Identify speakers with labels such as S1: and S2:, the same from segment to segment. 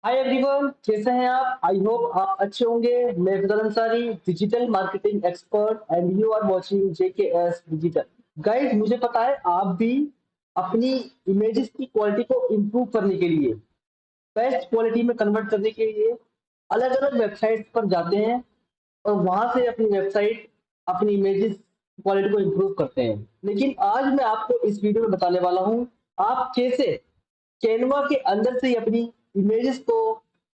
S1: Hi everyone, कैसे हैं आप? आई होप आप अच्छे होंगे। मैं Fidar Ansari, digital marketing expert and you are watching JKS digital. Guys, मुझे पता है आप भी अपनी इमेजेस की क्वालिटी को इम्प्रूव करने के लिए, बेस्ट क्वालिटी में कन्वर्ट करने के लिए अलग अलग वेबसाइट्स पर जाते हैं और वहां से अपनी वेबसाइट, अपनी इमेजेस क्वालिटी को इम्प्रूव करते हैं। लेकिन आज मैं आपको इस वीडियो में बताने वाला हूँ आप कैसे कैनवा के अंदर से ही अपनी इमेजेस को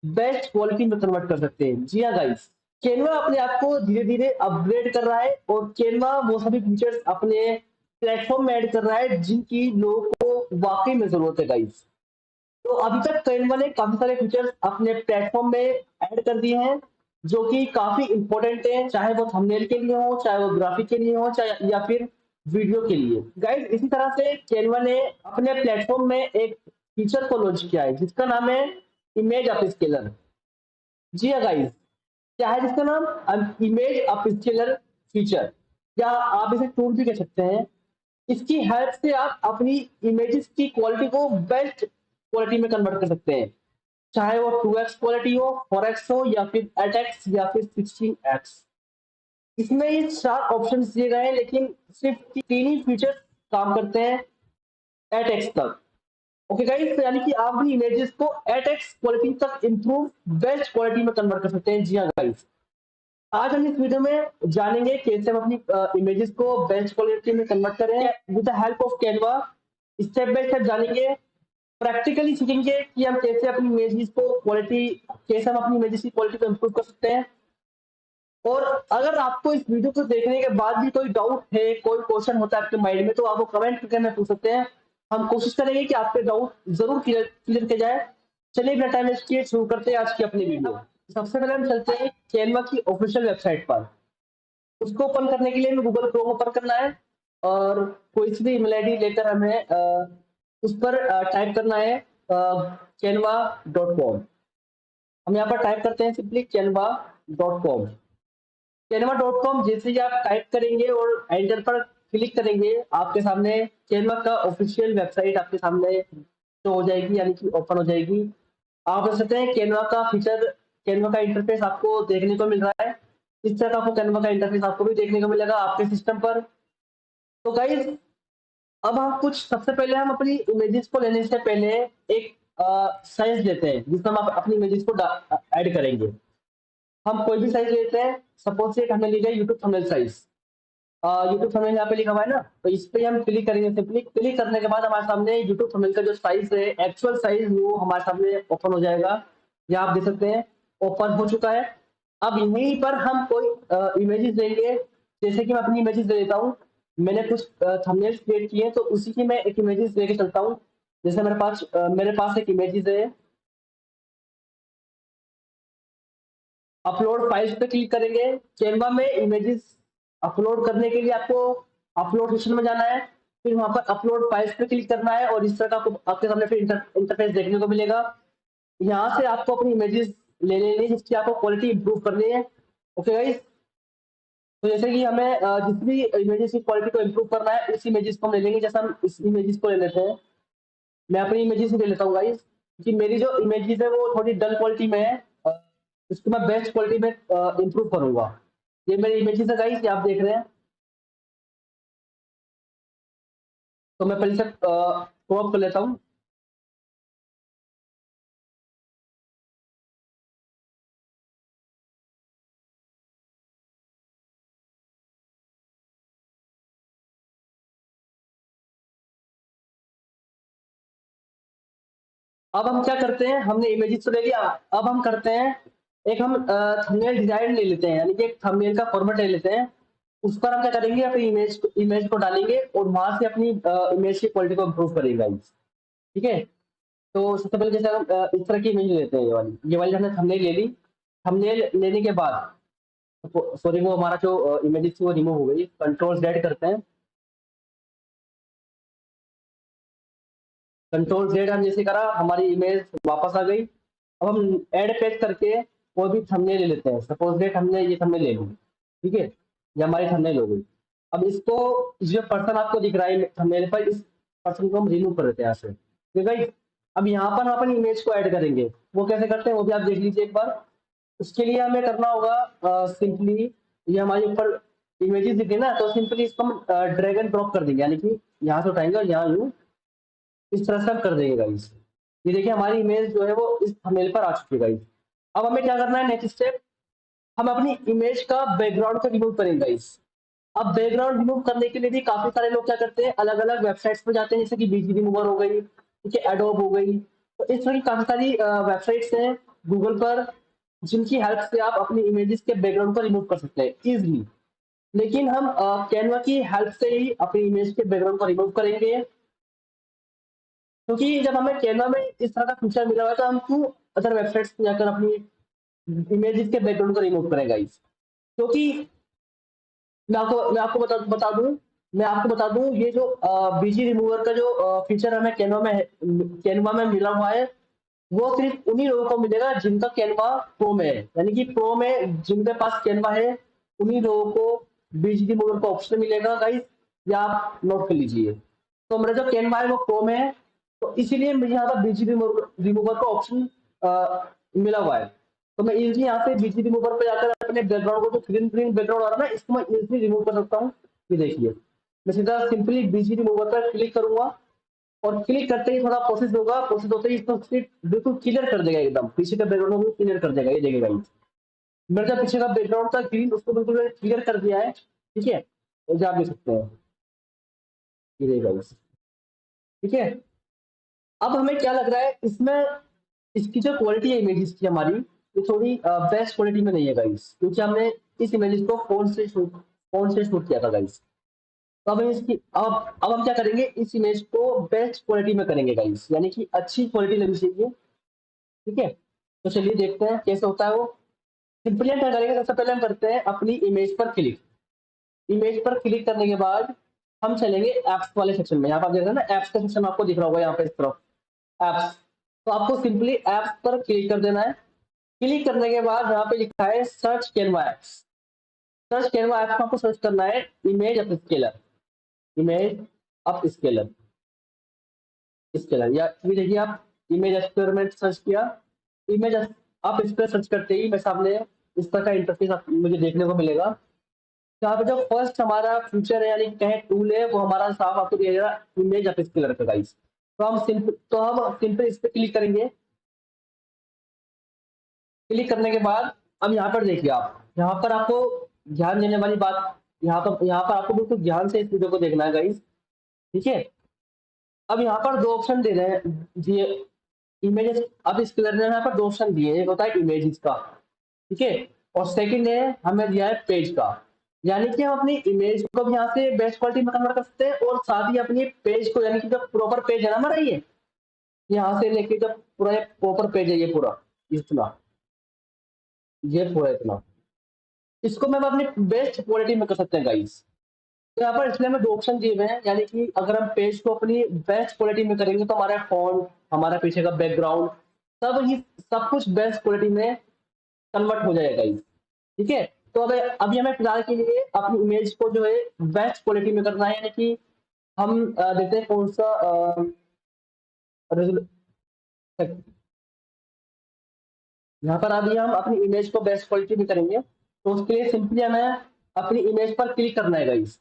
S1: बेस्ट क्वालिटी में कन्वर्ट कर सकते हैं। जी हाँ गाइस, कैनवा अपने आप को धीरे धीरे अपग्रेड कर रहा है और कैनवा वो सभी फीचर्स अपने प्लेटफॉर्म में ऐड कर रहा है जिनकी लोगों को वाकई में जरूरत है गाइस। तो अभी तक कैनवा ने काफी सारे फीचर्स अपने प्लेटफॉर्म में ऐड कर दिए हैं जो कि काफी इंपॉर्टेंट है, चाहे वो थंबनेल के लिए हो, चाहे वो ग्राफिक के लिए हो, चाहे या फिर वीडियो के लिए। गाइस, इसी तरह से कैनवा ने अपने प्लेटफॉर्म में एक फीचर को लॉन्च किया है जिसका नाम है इमेज अपस्केलर। जी हाँ गाइस, क्या है जिसका नाम? इमेज अपस्केलर फीचर, या आप इसे टूल भी कह सकते हैं। इसकी हेल्प से आप अपनी इमेजेस की क्वालिटी को बेस्ट क्वालिटी में कन्वर्ट कर सकते हैं, चाहे वो 2x क्वालिटी हो, 4x हो, या फिर 8x या फिर 16x। इसमें ये 4 ऑप्शन दिए गए हैं लेकिन सिर्फ 3 ही फीचर्स काम करते हैं 8x तक। ओके गाइस, तो यानी कि आप भी इमेजेस को 8x क्वालिटी तक इंप्रूव बेस्ट क्वालिटी में कन्वर्ट कर सकते हैं। जी हाँ गाइस, आज हम इस वीडियो में जानेंगे कैसे हम अपनी इमेजेस को बेस्ट क्वालिटी में कन्वर्ट करें with the help of Canva. Step by step जानेंगे, प्रैक्टिकली सीखेंगे कि हम कैसे अपनी इमेजेस को क्वालिटी, कैसे हम अपनी इमेजेस की क्वालिटी को इम्प्रूव कर सकते हैं। और अगर आपको इस वीडियो को देखने के बाद भी कोई डाउट है, कोई क्वेश्चन होता है आपके माइंड में, तो आप वो कमेंट करके हमें पूछ सकते हैं। हम कोशिश करेंगे कि आपके डाउट जरूर क्लियर किया जाए। चलिए बिना टाइम वेस्ट किए शुरू करते हैं आज की अपनी वीडियो। सबसे पहले हम चलते हैं कैनवा की ऑफिशियल वेबसाइट पर। उसको ओपन करने के लिए हमें गूगल क्रोम ओपन करना है और कोई सी भी ईमेल आईडी लेकर हमें उस पर टाइप करना है canva.com। हम यहाँ पर टाइप करते हैं सिंपली canva.com। canva.com जैसे ही आप टाइप करेंगे और एंटर पर क्लिक करेंगे, आपके सामने कैनवा का ऑफिशियल वेबसाइट आपके सामने शो हो जाएगी, यानी कि ओपन हो जाएगी। आप देख सकते हैं कैनवा का फीचर, कैनवा का इंटरफेस आपको देखने को मिल रहा है। इस तरह का आपको कैनवा का इंटरफेस आपको भी देखने को मिलेगा आपके सिस्टम पर। तो गाइस, अब हम कुछ सबसे पहले हम अपनी इमेजेस को लेने से पहले एक साइज लेते हैं जिसमें हम अपनी इमेजेस को ऐड करेंगे। हम कोई भी साइज लेते हैं, सपोज से हमने लिया YouTube thumbnail size. YouTube thumbnail यहाँ पे लिखा हुआ है ना, तो इस पे हम क्लिक करेंगे। सिंपली क्लिक करने के बाद हमारे सामने यूट्यूब थंबनेल का जो साइज है, एक्चुअल साइज, वो हमारे सामने ओपन हो जाएगा। यहाँ आप देख सकते हैं ओपन हो चुका है। अब यहीं पर हम कोई इमेजेस लेंगे। जैसे कि मैं अपनी इमेजेस ले लेता हूँ, मैंने कुछ थंबनेल्स क्रिएट किए हैं तो उसी की मैं एक इमेजेस लेके चलता हूँ। जैसे मेरे पास एक इमेजेस है। अपलोड फाइल्स पे क्लिक करेंगे। कैनवा में इमेजेस अपलोड करने के लिए आपको अपलोड सेक्शन में जाना है, फिर वहां पर अपलोड फाइल्स पे क्लिक करना है और इस तरह का आपको आपके सामने फिर इंटरफेस देखने को मिलेगा। यहाँ से आपको अपनी इमेजेस ले लेनी है जिसकी आपको क्वालिटी इंप्रूव करनी है। ओके गाइस, तो जैसे कि हमें जिस भी इमेजेस की क्वालिटी को इंप्रूव करना है उस इमेजेस को हम ले लेंगे। जैसा हम इस इमेजेस को ले लेते हैं, मैं अपनी इमेजेस ले लेता हूँ गाइस, कि मेरी जो इमेजेस है वो थोड़ी डल क्वालिटी में है। इसको मैं बेस्ट क्वालिटी में इंप्रूव करूंगा। ये मेरी इमेजेस है गाइस, ये आप देख रहे हैं। तो मैं पहले से क्रॉप कर लेता हूँ। अब हम क्या करते हैं, हमने इमेजेस तो ले लिया। अब हम करते हैं, एक हम थंबनेल डिजाइन ले लेते हैं, यानी कि एक थंबनेल का फॉर्मेट ले लेते हैं। उस पर हम क्या करेंगे, अपनी इमेज को डालेंगे और वहां से अपनी इमेज की क्वालिटी को इम्प्रूव करेंगे गाइस। ठीक है, तो सबसे पहले जैसे हम इस तरह की इमेज लेते हैं, ये वाली हमने थंबनेल ले ली। थंबनेल लेने के बाद सॉरी, वो हमारा जो इमेजेस थी वो रिमूव हो गई। कंट्रोल जेड करते हैं। कंट्रोल जेड हम जैसे करा, हमारी इमेज वापस आ गई। अब हम ऐड पेज करके कोई भी थंबनेल ले लेते हैं। सपोज डेट हमने ये थंबनेल ले ली, ठीक है, ये हमारी थंबनेल हो गई। अब इसको, जो पर्सन आपको दिख रहा है थंबनेल पर, इस पर्सन को हम रिमूव कर देते हैं यहाँ से। ठीक है गाइस, अब यहाँ पर हम अपनी इमेज को ऐड करेंगे, वो कैसे करते हैं वो भी आप देख लीजिए एक बार। उसके लिए हमें करना होगा सिंपली, ये हमारे ऊपर इमेजेस दिख रही है ना, तो सिंपली इसको हम ड्रैग एंड ड्रॉप कर देंगे, यानी कि यहाँ से उठाएंगे और यहाँ यूँ इस तरह से हम कर देंगे गाइस। ये देखिए हमारी इमेज जो है वो इस थंबनेल पर आ चुकी है गाइस। अब हमें क्या करना है नेक्स्ट स्टेप, हम अपनी इमेज का बैकग्राउंड को रिमूव करेंगे गाइस। अब बैकग्राउंड रिमूव करने के लिए भी काफी सारे लोग क्या करते हैं, अलग अलग वेबसाइट्स पर जाते हैं, जैसे कि बीजी रिमूवर हो गई, ठीक है, एडोब हो गई, तो इस तरह की काफी सारी वेबसाइट्स हैं गूगल पर, जिनकी हेल्प से आप अपनी इमेजेस के बैकग्राउंड को रिमूव कर सकते हैं इजिली। लेकिन हम कैनवा की हेल्प से ही अपनी इमेज के बैकग्राउंड को रिमूव करेंगे, क्योंकि जब हमें कैनवा में इस तरह का फीचर मिला हुआ है तो हम क्यों अदर वेबसाइट्स पे जाकर अपनी इमेजेस के बैकग्राउंड को रिमूव करें गाइस। क्योंकि मैं आपको बता दूं ये जो बीजी रिमूवर का जो फीचर हमें कैनवा में मिला हुआ है, वो सिर्फ उन्हीं लोगों को मिलेगा जिनका कैनवा प्रो में है, यानी कि प्रो में जिनके पास कैनवा है उन्हीं लोगों को बीजी रिमूवर का ऑप्शन मिलेगा गाइस, या आप नोट कर लीजिए। तो मेरा जो कैनवा है वो प्रो में है, तो इसीलिए मुझे यहाँ पर बीजी रिमूवर का ऑप्शन मिला हुआ है। तो मैं इजिली यहाँ से बीजी रिमूवर पे जाकर अपने बैकग्राउंड को, जो ग्रीन ग्रीन बैकग्राउंड आ रहा है ना, इसको मैं इजिली रिमूव कर सकता हूँ। ये देखिए मैं सीधा सिंपली बीजी रिमूवर पर क्लिक करूंगा, और क्लिक करते ही थोड़ा प्रोसेस होगा, प्रोसेस होते ही इसको बिल्कुल क्लियर कर देगा, एकदम पीछे का बैकग्राउंड को क्लियर कर देगा। ये देखिएगा मेरा जो पीछे का बैकग्राउंड था ग्रीन, उसको बिल्कुल क्लियर कर दिया है, ठीक है, और आप देख सकते हैं ये देखिएगा, ठीक है। अब हमें क्या लग रहा है इसमें, इसकी जो क्वालिटी है इमेजेस की हमारी, ये थोड़ी बेस्ट क्वालिटी में नहीं है गाइस, क्योंकि हमने इस इमेजेस को फोन से शूट किया था गाइस। तो अब हम इसकी अब हम क्या करेंगे, इस इमेज को बेस्ट क्वालिटी में करेंगे गाइस, यानी कि अच्छी क्वालिटी लगनी चाहिए, ठीक है। तो चलिए देखते हैं कैसे होता है वो। सिंपली हम क्या करेंगे, सबसे पहले हम करते हैं अपनी इमेज पर क्लिक। इमेज पर क्लिक करने के बाद हम चलेंगे एप्स वाले सेक्शन में। यहाँ पर आप देख रहे हैं ना, एप्स का सेक्शन आपको दिख रहा होगा यहाँ पे इस तरफ, एप्स। तो आपको सिंपली एप्स पर क्लिक कर देना है। क्लिक करने के बाद यहाँ पे लिखा है search Canva apps. Search Canva apps में आपको सर्च करना है image up scalar, image up scalar, scalar, या ये देखिए आप इमेज एक्सपेरिमेंट सर्च किया, इमेज आप इस पर सर्च करते ही मेरे सामने इस तरह का इंटरफेस मुझे देखने को मिलेगा। यहाँ पे जो फर्स्ट हमारा फीचर है, यानी कहें टूल है, वो हमारा साफ आपको दिया जाएगा इमेज अप स्केलर का गाइस। तो हम सिंपल इस पर क्लिक करेंगे। क्लिक करने के बाद अब यहाँ पर देखिए, आप यहाँ पर आपको ध्यान देने वाली बात, यहाँ पर आपको बिल्कुल ध्यान से इस वीडियो को देखना है गाइस, ठीक है। अब यहाँ पर दो ऑप्शन दे रहे हैं दिए इमेजेस। अब इस कलर ने यहाँ पर दो ऑप्शन दिए, एक होता है इमेजेस का, ठीक है, और सेकंड है हमें दिया है पेज का। यानी कि हम अपनी इमेज को भी यहाँ से बेस्ट क्वालिटी में कन्वर्ट कर सकते हैं, और साथ ही अपनी पेज को, यानी कि जो प्रॉपर पेज है ना हमारा, ये यहाँ से लेके जब पूरा प्रॉपर पेज है ये पूरा इतना, ये पूरा इतना, इसको मैं अपनी बेस्ट क्वालिटी में कर सकते हैं गाइस। तो यहाँ पर इसलिए हमें दो ऑप्शन दिए हुए हैं, यानी कि अगर हम पेज को अपनी बेस्ट क्वालिटी में करेंगे तो हमारा फॉन्ट, हमारा पीछे का बैकग्राउंड, सब कुछ बेस्ट क्वालिटी में कन्वर्ट हो जाएगा गाइस, ठीक है। तो अब अभी हमें फिलहाल के लिए अपनी इमेज को जो है बेस्ट क्वालिटी में करना है, यानी कि हम देखते हैं कौन सा resol- यहाँ पर अभी हम अपनी इमेज को बेस्ट क्वालिटी में करेंगे, तो उसके लिए सिंपली हमें अपनी इमेज पर क्लिक करना है गाइस।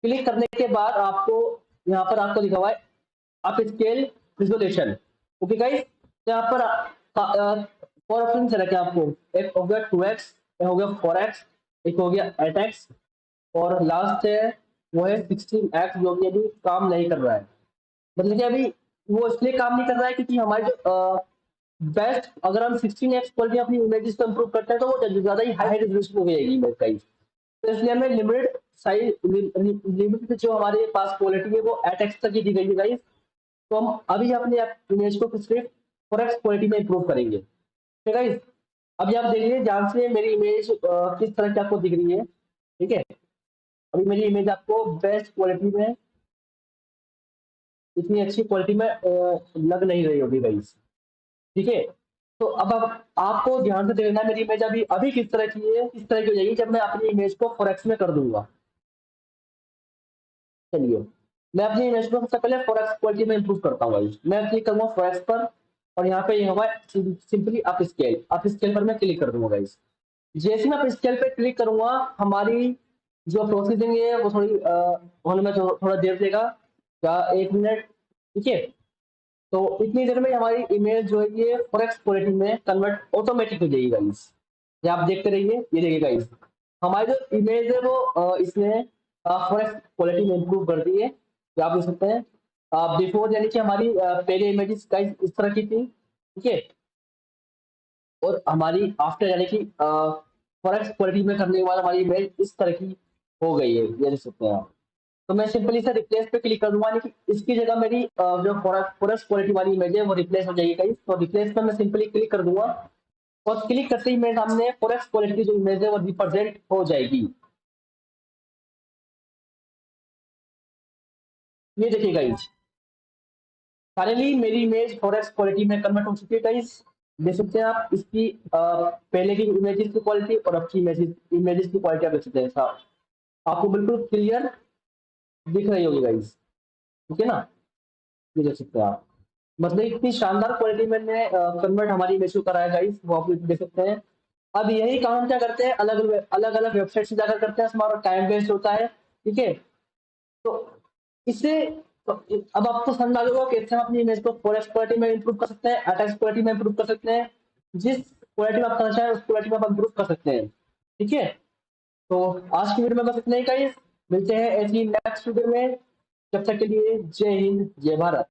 S1: क्लिक करने के बाद आपको यहाँ पर आपको लिखा हुआ है up scale resolution, okay guys. तो यहाँ पर 4 ऑप्शन रखे आपको, एक हो गया 2x, एक हो गया 4x, एक हो गया 8x, और लास्ट है वो है 16x, जो कि अभी काम नहीं कर रहा है। मतलब कि अभी वो इसलिए काम नहीं कर रहा है क्योंकि हमारे जो बेस्ट, अगर हम 16x क्वालिटी अपनी इमेजेस को इंप्रूव करते हैं तो वो ज्यादा ही हाई रेजोल्यूशन हो जाएगी इमेज का। तो इसलिए हमें लिमिटेड साइज, लिमिटेड जो हमारे पास क्वालिटी है वो 8x तक ही दी गई है गाइस। तो हम अभी अपने इमेज को सिर्फ 4x क्वालिटी में इंप्रूव करेंगे, ठीक है गाइस। अभी आप देखिए ध्यान से मेरी इमेज किस तरह की आपको दिख रही है, ठीक है। अभी मेरी इमेज आपको बेस्ट क्वालिटी में, इतनी अच्छी क्वालिटी में लग नहीं रही होगी गाइस, ठीक है। तो अब आपको ध्यान से देखना है मेरी इमेज अभी अभी किस तरह की है, किस तरह की हो जाएगी जब मैं अपनी इमेज को 4x में कर दूंगा। चलिए मैं अपनी इमेज को सबसे पहले 4x क्वालिटी में इंप्रूव करता हूँ गाइस। मैं क्लिक करूंगा 4x पर, और यहाँ पे ये होगा सिंपली अप स्केल पर मैं क्लिक कर दूंगा गाइस। जैसे ही मैं अप स्केल पे क्लिक करूंगा, हमारी जो प्रोसेसिंग है वो थोड़ी होने में थोड़ा देर लेगा, क्या 1 मिनट, ठीक है। तो इतनी देर में हमारी इमेज जो है ये फॉरेक्स क्वालिटी में कन्वर्ट ऑटोमेटिक हो जाएगी गाइस। ये आप देखते रहिए, ये देखिए गाइस, हमारी जो इमेज है वो इसने फॉरेक्स क्वालिटी में इंप्रूव कर दी है। तो आप देख सकते हैं बिफोर यानी कि हमारी पहले इमेजेस गाइस इस तरह की थी, ठीक है। और हमारी आफ्टर यानी कि फॉरेक्स क्वालिटी में करने के बाद हमारी इमेज इस तरह की हो गई है, ये देख सकते हैं आप। तो मैं सिंपली इसे रिप्लेस पे क्लिक कर दूंगा, यानी कि इसकी जगह मेरी जो फॉरेस्ट क्वालिटी वाली इमेज है वो रिप्लेस हो जाएगी गाइस। तो रिप्लेस पे मैं सिंपली क्लिक कर दूंगा, और क्लिक करते ही मेरे सामने फॉरेस्ट क्वालिटी की जो इमेज है वो रिप्रेजेंट हो जाएगी। ये देखिए गाइस, फाइनली मेरी इमेज फॉरेस्ट क्वालिटी में कन्वर्ट हो चुकी है गाइस। देख सकते हैं आप इसकी पहले की इमेजेस की क्वालिटी और अब की इमेजेस इमेजेस की क्वालिटी आप देख सकते हैं साहब। आपको बिल्कुल क्लियर दिख रही होगी गाइस, ठीक है ना। ये देख सकते हैं आप, मतलब इतनी शानदार क्वालिटी में कन्वर्ट हमारी इमेज को करा है गाइस, वो आप देख सकते हैं। अब यही काम हम क्या करते हैं, अलग अलग अलग वेबसाइट से जाकर करते हैं, हमारा टाइम वेस्ट होता है, ठीक है। तो इससे तो अब आपको समझ आ जाएगा कैसे हम अपनी इमेज को फॉरेस्ट क्वालिटी में इंप्रूव कर सकते हैं, अटैच क्वालिटी में इंप्रूव कर सकते हैं। जिस क्वालिटी में आप करना चाहें उस क्वालिटी में आप इंप्रूव कर सकते हैं, ठीक है। तो आज की वीडियो में बस इतना ही गाइस, मिलते हैं ऐसी नेक्स्ट वीडियो में। जब तक के लिए जय हिंद जय भारत।